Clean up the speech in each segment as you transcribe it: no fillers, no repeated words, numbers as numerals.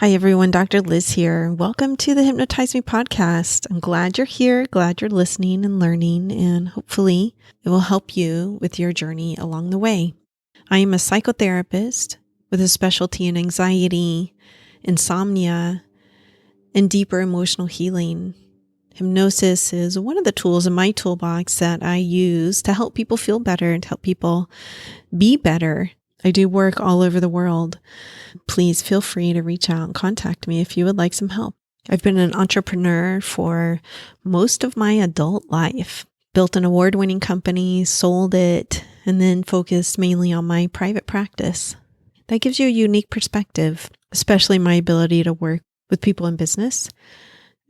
Hi, everyone. Dr. Liz here. Welcome to the Hypnotize Me podcast. I'm glad you're here, glad you're listening and learning, and hopefully it will help you with your journey along the way. I am a psychotherapist with a specialty in anxiety, insomnia, and deeper emotional healing. Hypnosis is one of the tools in my toolbox that I use to help people feel better and to help people be better. I do work all over the world. Please feel free to reach out and contact me if you would like some help. I've been an entrepreneur for most of my adult life, built an award-winning company, sold it, and then focused mainly on my private practice. That gives you a unique perspective, especially my ability to work with people in business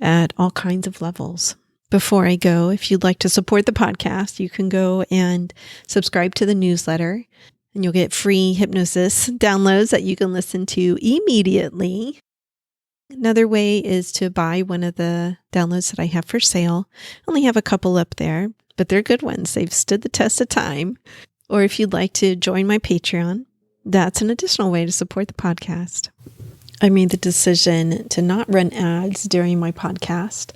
at all kinds of levels. Before I go, if you'd like to support the podcast, you can go and subscribe to the newsletter. And you'll get free hypnosis downloads that you can listen to immediately. Another way is to buy one of the downloads that I have for sale. I only have a couple up there, but they're good ones. They've stood the test of time. Or if you'd like to join my Patreon, that's an additional way to support the podcast. I made the decision to not run ads during my podcast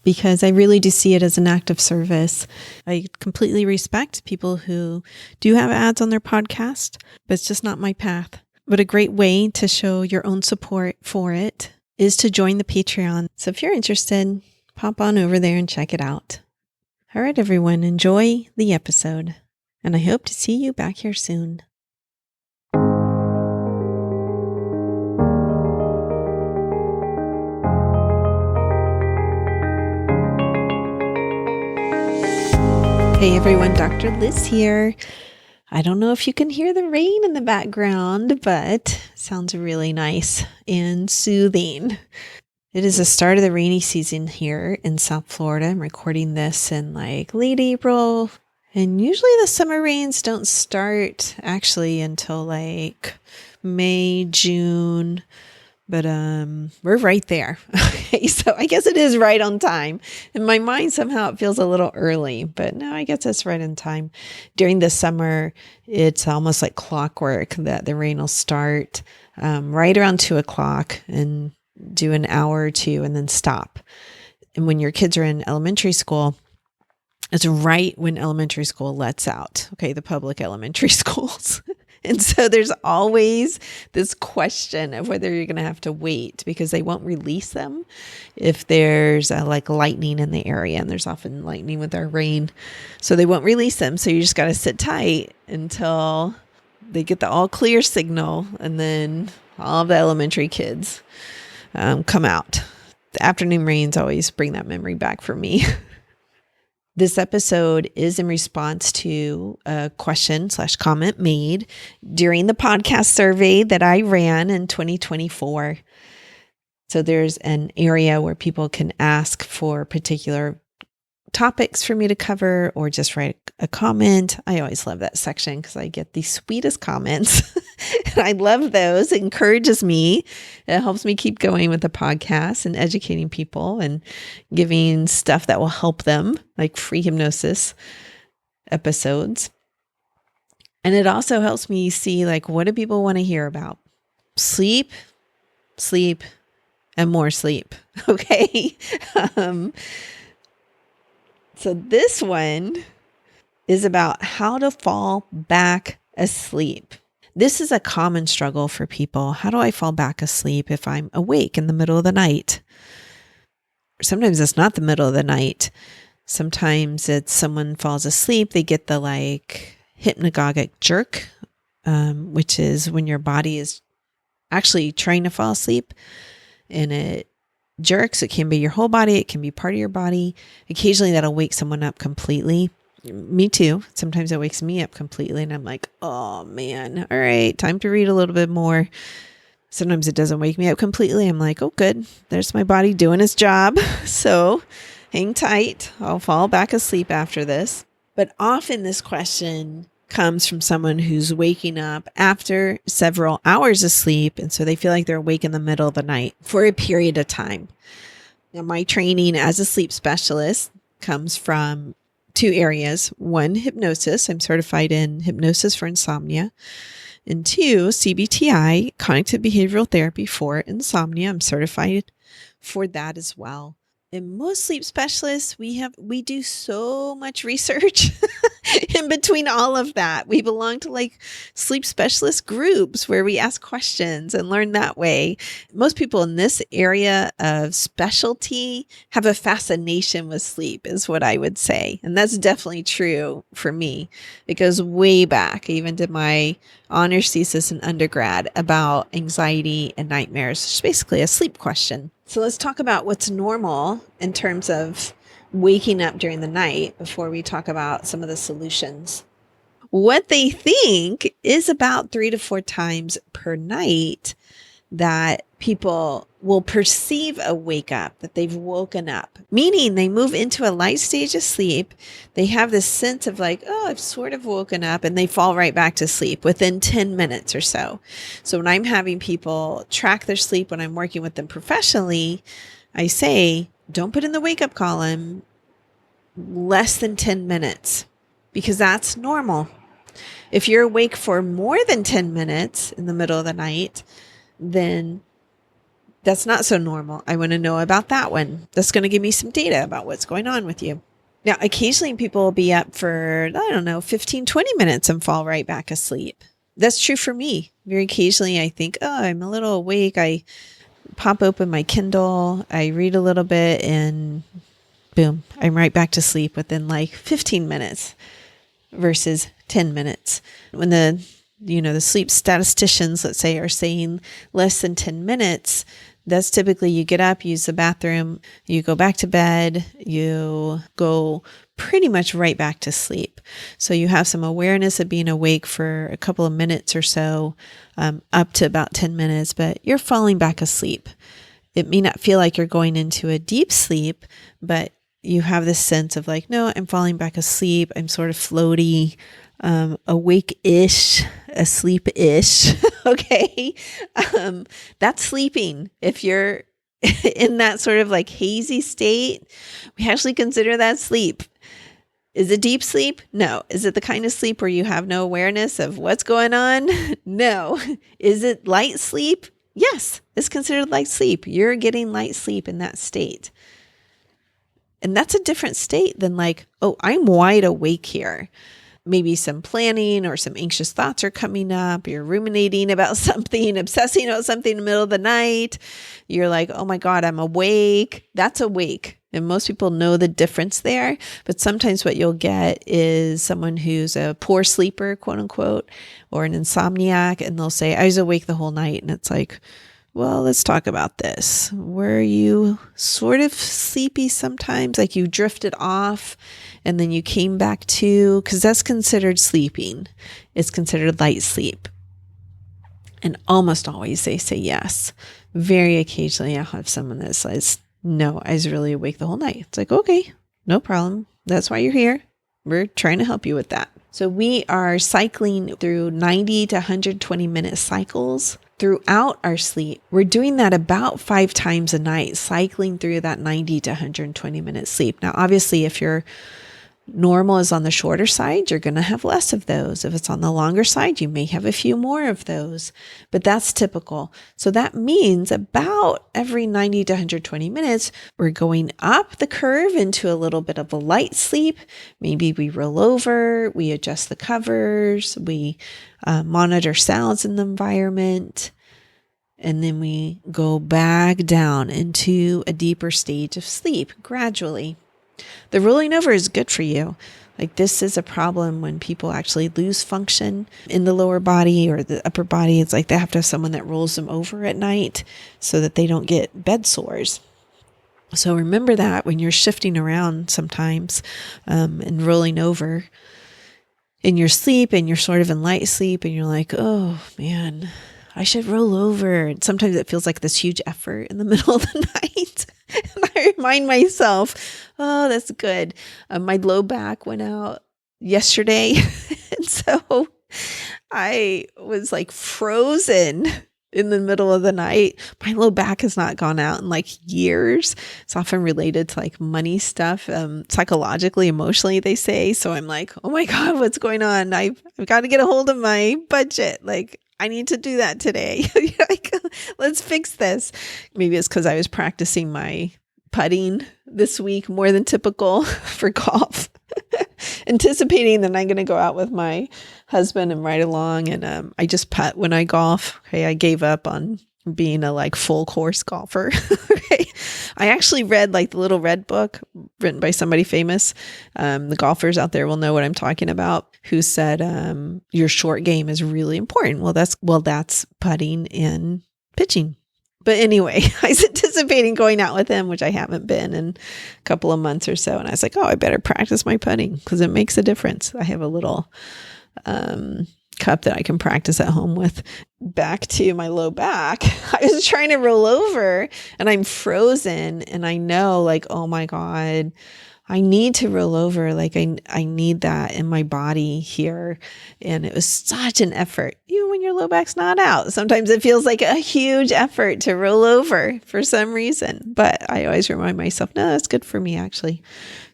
because I really do see it as an act of service. I completely respect people who do have ads on their podcast, but it's just not my path. But a great way to show your own support for it is to join the Patreon. So if you're interested, pop on over there and check it out. All right, everyone, enjoy the episode, and I hope to see you back here soon. Hey everyone, Dr. Liz here. I don't know if you can hear the rain in the background, but it sounds really nice and soothing. It is the start of the rainy season here in South Florida. I'm recording this in late April, and usually the summer rains don't start actually until May, June. But we're right there. Okay, so I guess it is right on time. In my mind, somehow it feels a little early, but no, I guess it's right on time. During the summer, it's almost like clockwork that the rain will start right around 2:00 and do an hour or two and then stop. And when your kids are in elementary school, it's right when elementary school lets out, okay, the public elementary schools. And so there's always this question of whether you're going to have to wait because they won't release them if there's lightning in the area. And there's often lightning with our rain. So they won't release them. So you just got to sit tight until they get the all clear signal. And then all of the elementary kids come out. The afternoon rains always bring that memory back for me. This episode is in response to a question/comment made during the podcast survey that I ran in 2024. So there's an area where people can ask for particular topics for me to cover or just write a comment. I always love that section because I get the sweetest comments. And I love those. It encourages me. It helps me keep going with the podcast and educating people and giving stuff that will help them, like free hypnosis episodes. And it also helps me see what do people want to hear about? Sleep, and more sleep. Okay. So this one is about how to fall back asleep. This is a common struggle for people. How do I fall back asleep if I'm awake in the middle of the night? Sometimes it's not the middle of the night. Sometimes it's someone falls asleep. They get the hypnagogic jerk, which is when your body is actually trying to fall asleep and it jerks. It can be your whole body. It can be part of your body. Occasionally that'll wake someone up completely. Me too. Sometimes it wakes me up completely and I'm like, oh man, all right, time to read a little bit more. Sometimes it doesn't wake me up completely. I'm like, oh good, there's my body doing its job. So hang tight. I'll fall back asleep after this. But often this question comes from someone who's waking up after several hours of sleep. And so they feel like they're awake in the middle of the night for a period of time. Now, my training as a sleep specialist comes from two areas. One, hypnosis. I'm certified in hypnosis for insomnia. And 2, CBT-i, cognitive behavioral therapy for insomnia. I'm certified for that as well. And most sleep specialists, we do so much research in between all of that. We belong to like sleep specialist groups where we ask questions and learn that way. Most people in this area of specialty have a fascination with sleep, is what I would say. And that's definitely true for me. It goes way back. I even did my honors thesis in undergrad about anxiety and nightmares. It's basically a sleep question. So let's talk about what's normal in terms of waking up during the night before we talk about some of the solutions. What they think is about 3 to 4 times per night that people will perceive a wake up, that they've woken up, meaning they move into a light stage of sleep. They have this sense of like, oh, I've sort of woken up, and they fall right back to sleep within 10 minutes or so. So when I'm having people track their sleep, when I'm working with them professionally, I say, don't put in the wake up column less than 10 minutes because that's normal. If you're awake for more than 10 minutes in the middle of the night, then that's not so normal. I want to know about that one. That's going to give me some data about what's going on with you. Now, occasionally people will be up for, 15, 20 minutes and fall right back asleep. That's true for me. Very occasionally I think, oh, I'm a little awake. I pop open my Kindle, I read a little bit, and boom, I'm right back to sleep within like 15 minutes versus 10 minutes. When the sleep statisticians, let's say, are saying less than 10 minutes, that's typically you get up, use the bathroom, you go back to bed, you go pretty much right back to sleep. So you have some awareness of being awake for a couple of minutes or so, up to about 10 minutes, but you're falling back asleep. It may not feel like you're going into a deep sleep, but you have this sense of like, no, I'm falling back asleep. I'm sort of floaty, awake-ish, asleep-ish. Okay. That's sleeping. If you're in that sort of like hazy state, we actually consider that sleep. Is it deep sleep? No. Is it the kind of sleep where you have no awareness of what's going on? No. Is it light sleep? Yes, it's considered light sleep. You're getting light sleep in that state. And that's a different state than like, oh, I'm wide awake here. Maybe some planning or some anxious thoughts are coming up. You're ruminating about something, obsessing about something in the middle of the night. You're like, oh my God, I'm awake. That's awake. And most people know the difference there. But sometimes what you'll get is someone who's a poor sleeper, quote unquote, or an insomniac. And they'll say, I was awake the whole night. And it's like, well, let's talk about this. Were you sort of sleepy sometimes? Like you drifted off and then you came back to, because that's considered sleeping. It's considered light sleep. And almost always they say yes. Very occasionally I'll have someone that says, no, I was really awake the whole night. It's like, okay, no problem. That's why you're here. We're trying to help you with that. So we are cycling through 90 to 120 minute cycles throughout our sleep. We're doing that about 5 times a night, cycling through that 90 to 120 minute sleep. Now, obviously, if your normal is on the shorter side, you're going to have less of those. If it's on the longer side, you may have a few more of those, but that's typical. So that means about every 90 to 120 minutes, we're going up the curve into a little bit of a light sleep. Maybe we roll over, we adjust the covers, we monitor sounds in the environment, and then we go back down into a deeper stage of sleep gradually. The rolling over is good for you. Like this is a problem when people actually lose function in the lower body or the upper body. It's like they have to have someone that rolls them over at night so that they don't get bed sores. So remember that when you're shifting around sometimes and rolling over in your sleep and you're sort of in light sleep and you're like, oh man, I should roll over. And sometimes it feels like this huge effort in the middle of the night. And I remind myself, oh, that's good. My low back went out yesterday. And so I was like frozen in the middle of the night. My low back has not gone out in like years. It's often related to like money stuff, psychologically, emotionally, they say. So I'm like, oh my God, what's going on? I've got to get a hold of my budget. Like, I need to do that today. Like, let's fix this. Maybe it's because I was practicing my putting this week more than typical for golf, anticipating that I'm going to go out with my husband and ride along. And I just putt when I golf. Okay, I gave up on being a like full course golfer. Okay. I actually read like the Little Red Book written by somebody famous. The golfers out there will know what I'm talking about, who said your short game is really important. Well, that's putting and pitching. But anyway, I was anticipating going out with him, which I haven't been in a couple of months or so. And I was like, oh, I better practice my putting because it makes a difference. I have a little cup that I can practice at home with. Back to my low back. I was trying to roll over and I'm frozen. And I know like, oh my God, I need to roll over. Like I need that in my body here. And it was such an effort. Even when your low back's not out, sometimes it feels like a huge effort to roll over for some reason. But I always remind myself, no, that's good for me actually.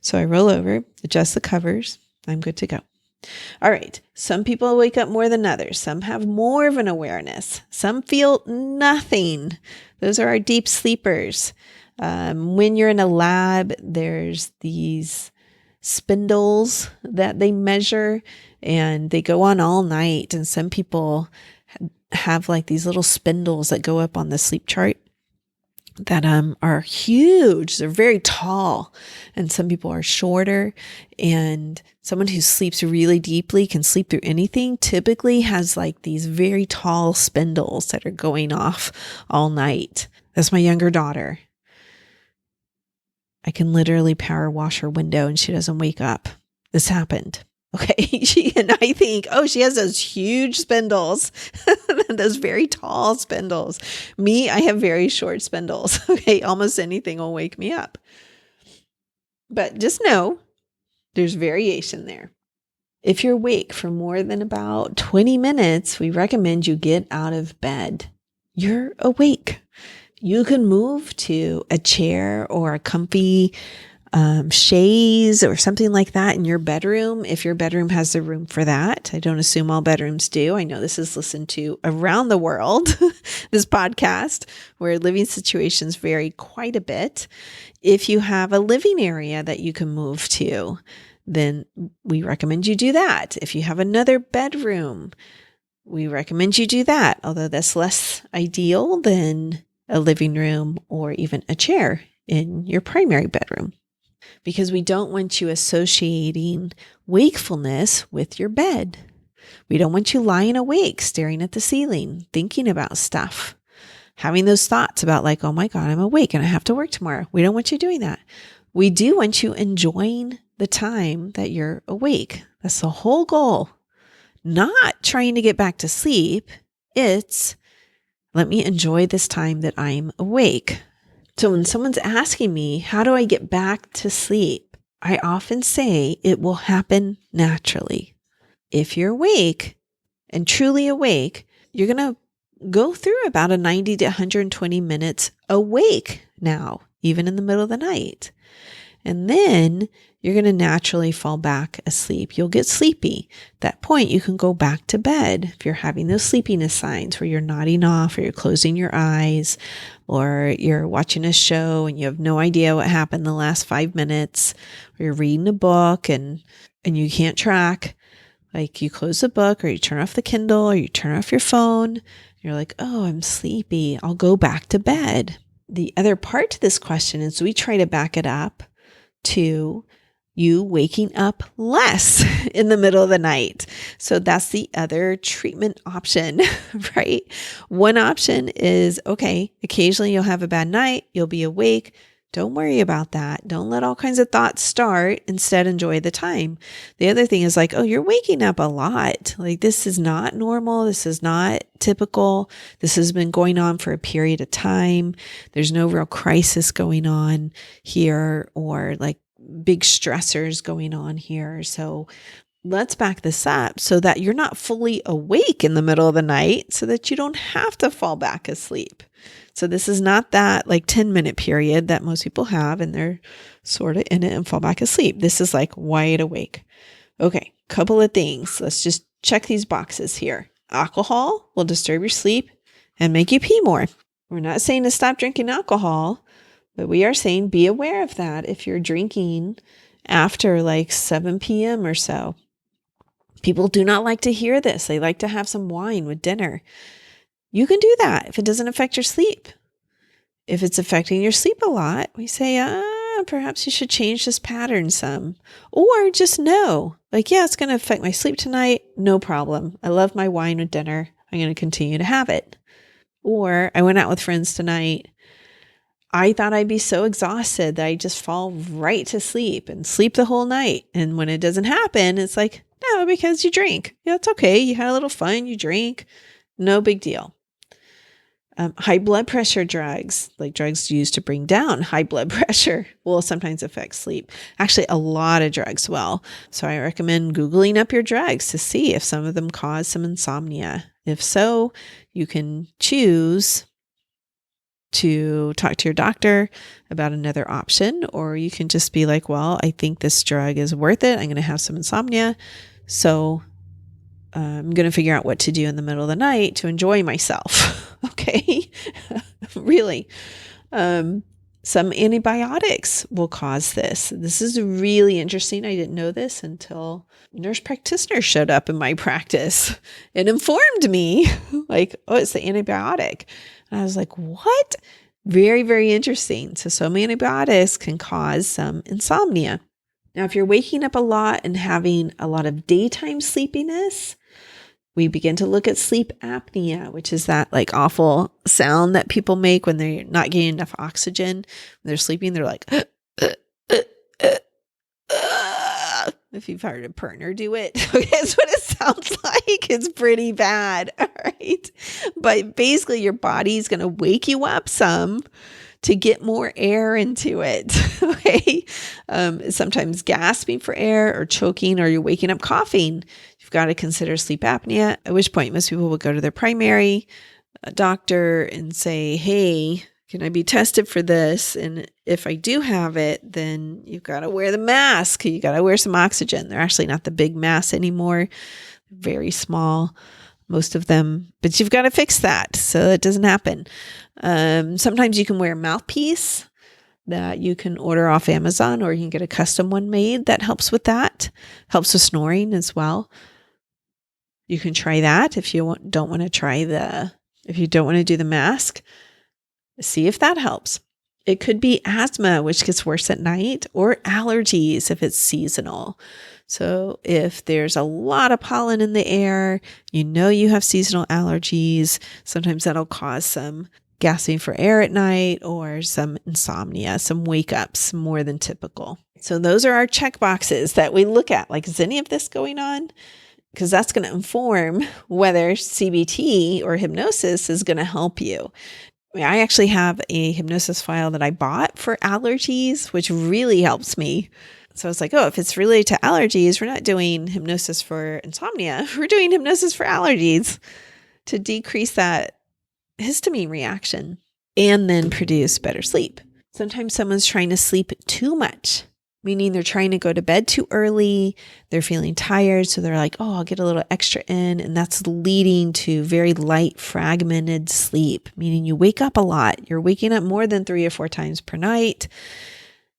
So I roll over, adjust the covers. I'm good to go. All right. Some people wake up more than others. Some have more of an awareness. Some feel nothing. Those are our deep sleepers. When you're in a lab, there's these spindles that they measure and they go on all night. And some people have like these little spindles that go up on the sleep chart that are huge. They're very tall, and some people are shorter. And someone who sleeps really deeply can sleep through anything, typically has like these very tall spindles that are going off all night. That's my younger daughter. I can literally power wash her window and she doesn't wake up. This happened. Okay. And I think, oh, she has those huge spindles, those very tall spindles. Me, I have very short spindles. Okay. Almost anything will wake me up. But just know there's variation there. If you're awake for more than about 20 minutes, we recommend you get out of bed. You're awake. You can move to a chair or a comfy chaise or something like that in your bedroom, if your bedroom has the room for that. I don't assume all bedrooms do. I know this is listened to around the world, this podcast, where living situations vary quite a bit. If you have a living area that you can move to, then we recommend you do that. If you have another bedroom, we recommend you do that, although that's less ideal than a living room or even a chair in your primary bedroom, because we don't want you associating wakefulness with your bed. We don't want you lying awake, staring at the ceiling, thinking about stuff, having those thoughts about like, oh my God, I'm awake and I have to work tomorrow. We don't want you doing that. We do want you enjoying the time that you're awake. That's the whole goal. Not trying to get back to sleep. It's let me enjoy this time that I'm awake. So when someone's asking me, how do I get back to sleep? I often say it will happen naturally. If you're awake and truly awake, you're going to go through about a 90 to 120 minutes awake now, even in the middle of the night. And then you're going to naturally fall back asleep. You'll get sleepy. At that point, you can go back to bed. If you're having those sleepiness signs where you're nodding off or you're closing your eyes or you're watching a show and you have no idea what happened the last 5 minutes, or you're reading a book and you can't track, like you close the book or you turn off the Kindle or you turn off your phone. You're like, oh, I'm sleepy. I'll go back to bed. The other part to this question is we try to back it up to you waking up less in the middle of the night. So that's the other treatment option, right? One option is, okay, occasionally you'll have a bad night, you'll be awake. Don't worry about that. Don't let all kinds of thoughts start. Instead, enjoy the time. The other thing is like, oh, you're waking up a lot. Like this is not normal. This is not typical. This has been going on for a period of time. There's no real crisis going on here or like big stressors going on here. So let's back this up so that you're not fully awake in the middle of the night so that you don't have to fall back asleep. So this is not that like 10-minute period that most people have and they're sort of in it and fall back asleep. This is like wide awake. Okay, couple of things. Let's just check these boxes here. Alcohol will disturb your sleep and make you pee more. We're not saying to stop drinking alcohol, but we are saying be aware of that if you're drinking after like 7 p.m. or so. People do not like to hear this. They like to have some wine with dinner. You can do that if it doesn't affect your sleep. If it's affecting your sleep a lot, we say, perhaps you should change this pattern some. Or just know, like, yeah, it's going to affect my sleep tonight. No problem. I love my wine with dinner. I'm going to continue to have it. Or I went out with friends tonight. I thought I'd be so exhausted that I just fall right to sleep and sleep the whole night. And when it doesn't happen, it's like, no, because you drink. Yeah, it's okay. You had a little fun. You drink. No big deal. High blood pressure drugs, like drugs used to bring down high blood pressure, will sometimes affect sleep. Actually, a lot of drugs will. So I recommend Googling up your drugs to see if some of them cause some insomnia. If so, you can choose to talk to your doctor about another option, or you can just be like, well, I think this drug is worth it. I'm going to have some insomnia. So I'm going to figure out what to do in the middle of the night to enjoy myself. Okay. Really. Some antibiotics will cause this. This is really interesting. I didn't know this until nurse practitioners showed up in my practice and informed me like, oh, it's the antibiotic. And I was like, what? Very, very interesting. So some antibiotics can cause some insomnia. Now, if you're waking up a lot and having a lot of daytime sleepiness, we begin to look at sleep apnea, which is that like awful sound that people make when they're not getting enough oxygen. When they're sleeping, they're like, if you've heard a partner do it, that's what it sounds like. It's pretty bad. All right. But basically your body's going to wake you up some to get more air into it. Okay. Sometimes gasping for air or choking, or you're waking up coughing. You've got to consider sleep apnea, at which point most people will go to their primary doctor and say, hey, can I be tested for this? And if I do have it, then you've got to wear the mask. You got to wear some oxygen. They're actually not the big masks anymore. Very small, most of them, but you've got to fix that so it doesn't happen. Sometimes you can wear a mouthpiece that you can order off Amazon, or you can get a custom one made that helps with that. Helps with snoring as well. You can try that if you don't want to do the mask. See if that helps. It could be asthma, which gets worse at night, or allergies if it's seasonal. So if there's a lot of pollen in the air, you have seasonal allergies, sometimes that'll cause some gasping for air at night or some insomnia, some wake ups more than typical. So those are our check boxes that we look at. Like, is any of this going on? Because that's going to inform whether CBT or hypnosis is going to help you. I actually have a hypnosis file that I bought for allergies, which really helps me. So I was like, oh, if it's related to allergies, we're not doing hypnosis for insomnia. We're doing hypnosis for allergies to decrease that histamine reaction and then produce better sleep. Sometimes someone's trying to sleep too much, meaning they're trying to go to bed too early. They're feeling tired. So they're like, oh, I'll get a little extra in. And that's leading to very light, fragmented sleep, meaning you wake up a lot. You're waking up more than 3 or 4 times per night,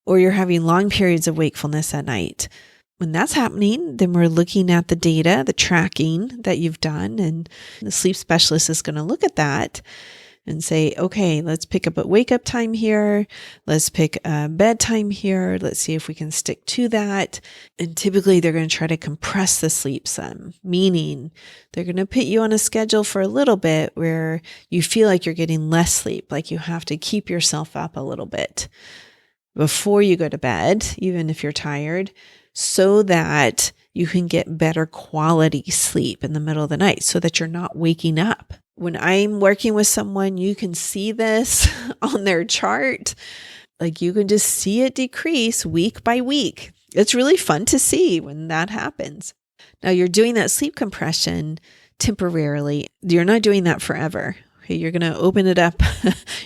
or you're having long periods of wakefulness at night. When that's happening, then we're looking at the data, the tracking that you've done, and the sleep specialist is going to look at that and say, okay, let's pick up a wake up time here. Let's pick a bedtime here. Let's see if we can stick to that. And typically they're going to try to compress the sleep some, meaning they're going to put you on a schedule for a little bit where you feel like you're getting less sleep, like you have to keep yourself up a little bit before you go to bed, even if you're tired, so that you can get better quality sleep in the middle of the night so that you're not waking up. When I'm working with someone, you can see this on their chart. Like, you can just see it decrease week by week. It's really fun to see when that happens. Now you're doing that sleep compression temporarily. You're not doing that forever. Okay, you're going to open it up.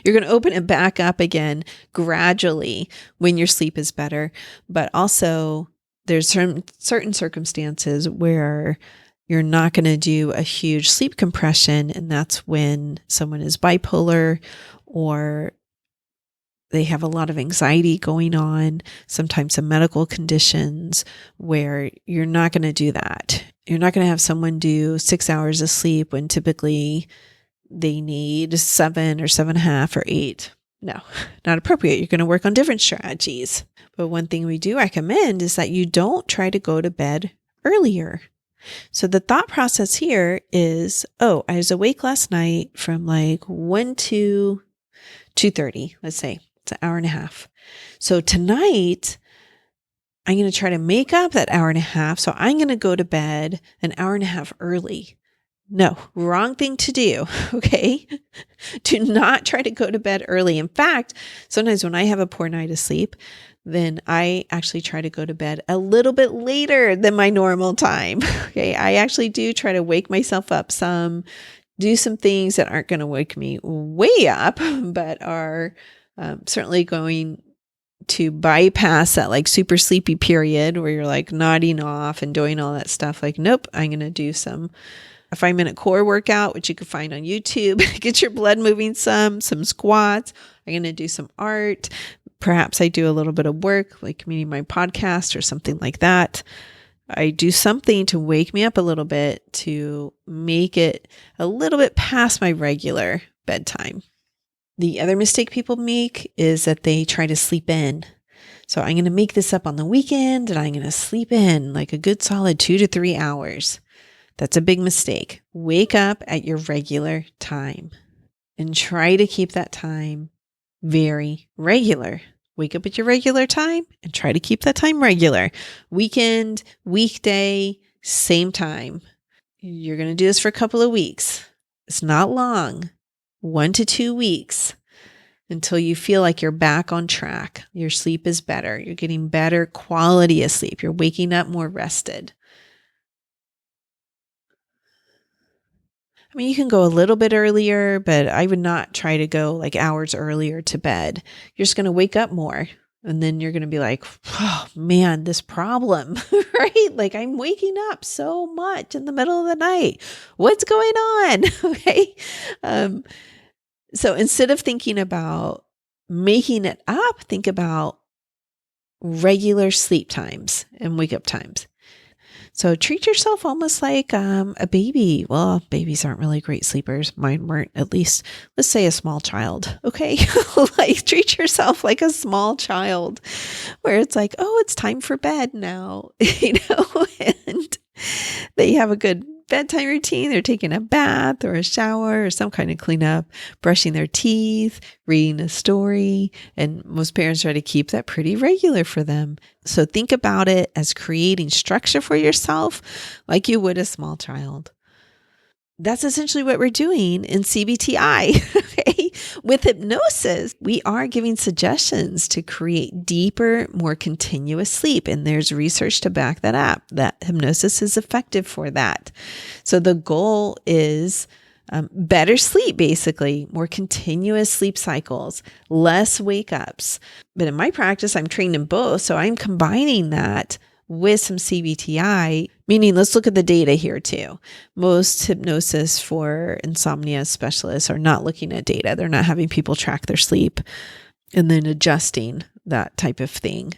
You're going to open it back up again gradually when your sleep is better. But also there's certain circumstances where you're not going to do a huge sleep compression. And that's when someone is bipolar or they have a lot of anxiety going on, sometimes some medical conditions where you're not going to do that. You're not going to have someone do 6 hours of sleep when typically they need 7 or 7.5 or 8. No, not appropriate. You're going to work on different strategies. But one thing we do recommend is that you don't try to go to bed earlier. So the thought process here is, oh, I was awake last night from like 1 to 2:30, let's say. It's an hour and a half. So tonight, I'm going to try to make up that hour and a half. So I'm going to go to bed an hour and a half early. No, wrong thing to do. Okay. Do not try to go to bed early. In fact, sometimes when I have a poor night of sleep, then I actually try to go to bed a little bit later than my normal time. Okay. I actually do try to wake myself up some, do some things that aren't going to wake me way up, but are certainly going to bypass that like super sleepy period where you're like nodding off and doing all that stuff. Like, nope, I'm going to do a 5-minute core workout, which you can find on YouTube. Get your blood moving some squats. I'm going to do some art. Perhaps I do a little bit of work, like meaning my podcast or something like that. I do something to wake me up a little bit to make it a little bit past my regular bedtime. The other mistake people make is that they try to sleep in. So I'm going to make this up on the weekend and I'm going to sleep in like a good solid 2 to 3 hours. That's a big mistake. Wake up at your regular time and try to keep that time very regular. Wake up at your regular time and try to keep that time regular. Weekend, weekday, same time. You're going to do this for a couple of weeks. It's not long. 1 to 2 weeks until you feel like you're back on track. Your sleep is better. You're getting better quality of sleep. You're waking up more rested. I mean, you can go a little bit earlier, but I would not try to go like hours earlier to bed. You're just going to wake up more. And then you're going to be like, oh man, this problem, right? Like I'm waking up so much in the middle of the night. What's going on? Okay. So instead of thinking about making it up, think about regular sleep times and wake up times. So treat yourself almost like a baby. Well, babies aren't really great sleepers. Mine weren't, at least, let's say a small child. Okay. Like treat yourself like a small child where it's like, oh, it's time for bed now, and they have a good bedtime routine. They're taking a bath or a shower or some kind of cleanup, brushing their teeth, reading a story. And most parents try to keep that pretty regular for them. So think about it as creating structure for yourself like you would a small child. That's essentially what we're doing in cbt-i. Okay? With hypnosis, we are giving suggestions to create deeper, more continuous sleep. And there's research to back that up, that hypnosis is effective for that. So the goal is better sleep, basically, more continuous sleep cycles, less wake ups. But in my practice, I'm trained in both. So I'm combining that with some cbt-i, meaning let's look at the data here too. Most hypnosis for insomnia specialists are not looking at data. They're not having people track their sleep and then adjusting that type of thing.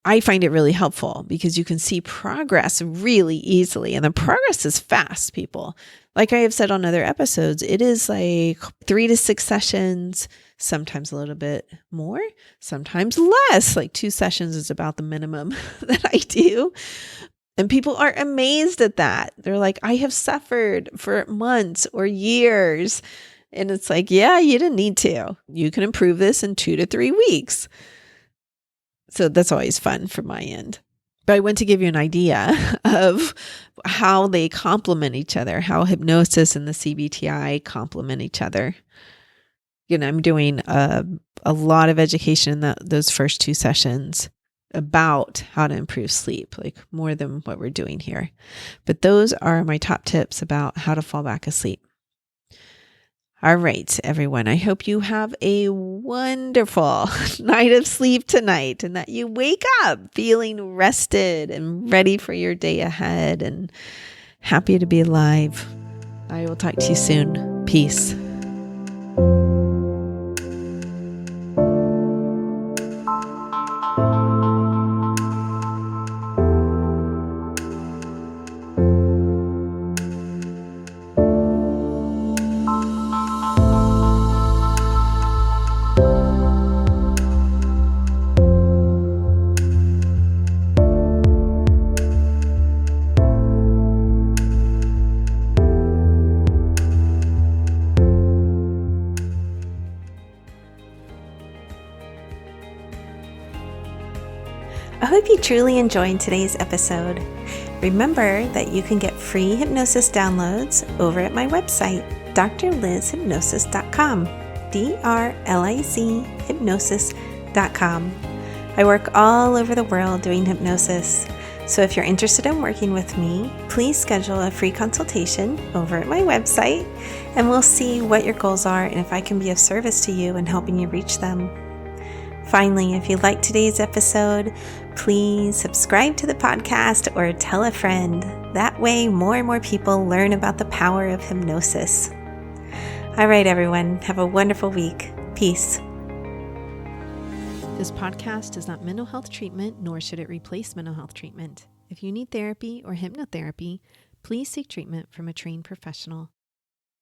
I find it really helpful because you can see progress really easily, and the progress is fast, people. Like I have said on other episodes, it is like 3 to 6 sessions, sometimes a little bit more, sometimes less. Like 2 sessions is about the minimum that I do. And people are amazed at that. They're like, I have suffered for months or years. And it's like, yeah, you didn't need to. You can improve this in 2 to 3 weeks. So that's always fun from my end. But I want to give you an idea of how they complement each other, how hypnosis and the cbt-i complement each other. I'm doing a lot of education in those first 2 sessions. about how to improve sleep, like more than what we're doing here. But those are my top tips about how to fall back asleep. All right, everyone. I hope you have a wonderful night of sleep tonight and that you wake up feeling rested and ready for your day ahead and happy to be alive. I will talk to you soon. Peace. I hope you truly enjoyed today's episode. Remember that you can get free hypnosis downloads over at my website, drlizhypnosis.com, DRLIZ hypnosis.com. I work all over the world doing hypnosis, so if you're interested in working with me, please schedule a free consultation over at my website, and we'll see what your goals are and if I can be of service to you in helping you reach them. Finally, if you liked today's episode, please subscribe to the podcast or tell a friend. That way, more and more people learn about the power of hypnosis. All right, everyone, have a wonderful week. Peace. This podcast is not mental health treatment, nor should it replace mental health treatment. If you need therapy or hypnotherapy, please seek treatment from a trained professional.